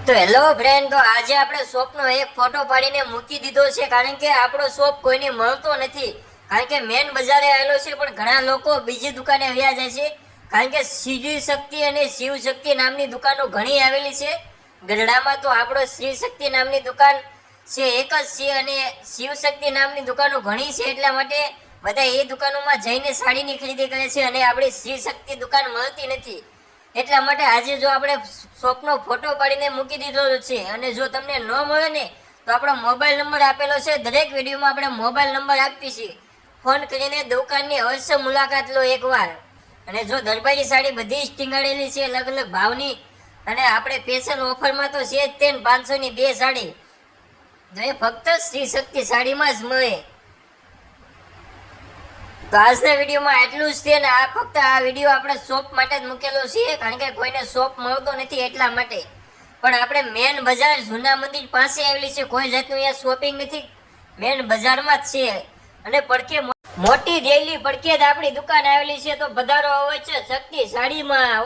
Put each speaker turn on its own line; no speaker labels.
તો hello friend, તો આજે આપણે શોપનો એક ફોટો પાડીને મૂકી દીધો છે, કારણ કે આપણો શોપ કોઈને મળતો નથી. કારણ કે મેન બજારે આવેલો છે, પણ ઘણા લોકો બીજી દુકાને આવ્યા જાય છે. કારણ કે શ્રી શક્તિ અને શિવ શક્તિ નામની દુકાનો ઘણી આવેલી છે. ગઢડામાં તો આપણો શ્રી શક્તિ નામની દુકાન છે એક જ છે, અને શિવ શક્તિ નામની દુકાનો ઘણી છે. એટલા માટે બધા એ દુકાનોમાં જઈને સાડીની ખરીદી કરે છે, અને આપણી શ્રી શક્તિ દુકાન મળતી નથી. એટલા માટે આજે જો આપણે શોપનો ફોટો પાડીને મૂકી દીધો છે, અને જો તમને ન મળે ને તો આપણો મોબાઈલ નંબર આપેલો છે. દરેક વિડીયોમાં આપણે મોબાઈલ નંબર આપીએ છીએ. ફોન કરીને દુકાનની અવશ્ય મુલાકાત લો એકવાર. અને જો દરબારી સાડી બધી જ ટીંગાડેલી છે, અલગ અલગ ભાવની, અને આપણે સ્પેશિયલ ઓફરમાં તો છે જ તે 500ની 2 સાડી. તો એ ફક્ત શ્રી શક્તિ સાડીમાં જ મળે. તો આજના વિડીયોમાં એટલું જ છે, ને આ ફક્ત આ વિડીયો આપણે શોપ માટે જ મૂકેલો છે, કારણ કે કોઈને શોપ મળતો નથી એટલા માટે. પણ આપણે મેન બજાર જૂના મંદિર પાસે આવેલી છે, કોઈ જાતનું અહીંયા શોપિંગ નથી, મેન બજારમાં જ છે. અને પડખે મોટી દેલી પડખે જ આપણી દુકાન આવેલી છે. તો પધારો અવશ્ય શક્તિ સાડીમાં.